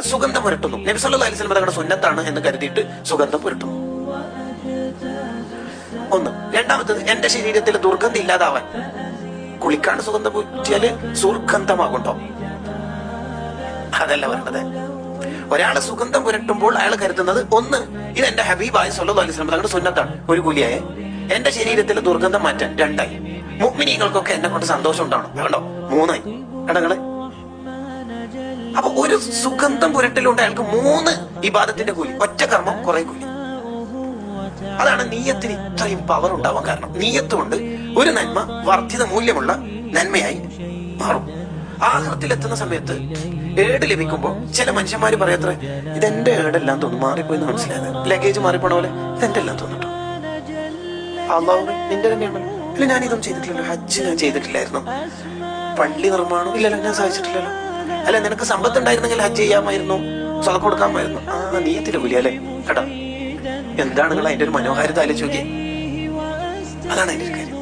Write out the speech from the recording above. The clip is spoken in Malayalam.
സുഗന്ധം പുരട്ടുന്നു. നബി സല്ലല്ലാഹു അലൈഹി വസല്ലം തങ്ങളുടെ സുന്നത്താണ് എന്ന് കരുതിയിട്ട് സുഗന്ധം പുരട്ടുന്നു. ഒന്ന്. രണ്ടാമത്തത്, എന്റെ ശരീരത്തിൽ ദുർഗന്ധം ഇല്ലാതാവാൻ കുളിക്കാണ്ട് സുഗന്ധം പൂറ്റിയാല് സുഗന്ധമാകുണ്ടോ? അതല്ല പറഞ്ഞത്. ഒരാള് സുഗന്ധം പുരട്ടുമ്പോൾ അയാൾ കരുതുന്നത്, ഒന്ന്, ഇത് എന്റെ ഹബീബായ സല്ലല്ലാഹു അലൈഹി വസല്ലം തങ്ങളുടെ സുന്നത്താണ്, ഒരു കൂലിയായ. എന്റെ ശരീരത്തിൽ ദുർഗന്ധം മാറ്റാൻ, രണ്ടായി. മുഅ്മിനീങ്ങൾക്കൊക്കെ എന്നെ കൊണ്ട് സന്തോഷം ഉണ്ടാവണം, വേണ്ടോ, മൂന്നായി. കടകളെ അപ്പൊ ഒരു സുഗന്ധം പുരട്ടലുണ്ട് അയാൾക്ക് 3 ഇബാദത്തിന്റെ കൂലി, ഒറ്റ കർമ്മം കുറെ കൂലി. അതാണ് നീയത്തിന് ഇത്രയും പവർ ഉണ്ടാവാൻ കാരണം. നീയത്ത് കൊണ്ട് ഒരു നന്മ വർദ്ധിത മൂല്യമുള്ള നന്മയായി മാറും. ആഖിറത്തിലെത്തുന്ന സമയത്ത് ഏട് ലഭിക്കുമ്പോ ചില മനുഷ്യന്മാര് പറയത്രേ, ഇതെന്റെ ഏടെല്ലാം തോന്നുന്നു, മാറിപ്പോയിന്ന് മനസ്സിലായത്, ലഗേജ് മാറിപ്പോണ പോലെ ഇതെന്റെ എല്ലാം തോന്നിട്ടോ. അള്ളാഹു നിന്റെ തന്നെയാണല്ലോ. ഇല്ല, ഞാൻ ഇതൊന്നും ചെയ്തിട്ടില്ലല്ലോ. ഹജ്ജ് ഞാൻ ചെയ്തിട്ടില്ലായിരുന്നു. പള്ളി നിർമ്മാണം ഇല്ലല്ലോ, ഞാൻ സാധിച്ചിട്ടില്ലല്ലോ. അല്ല, നിനക്ക് സമ്പത്ത് ഉണ്ടായിരുന്നെങ്കിൽ ഹജ്ജ് ചെയ്യാമായിരുന്നു, സ്വതം കൊടുക്കാമായിരുന്നു. നീയത്തിന്റെ കൂലി അല്ലേ. കേട്ടോ, എന്താണ് നിങ്ങൾ അതിന്റെ ഒരു മനോഹാരിത ആലോചിച്ച് നോക്കിയേ. അതാണ് അതിന്റെ ഒരു കാര്യം.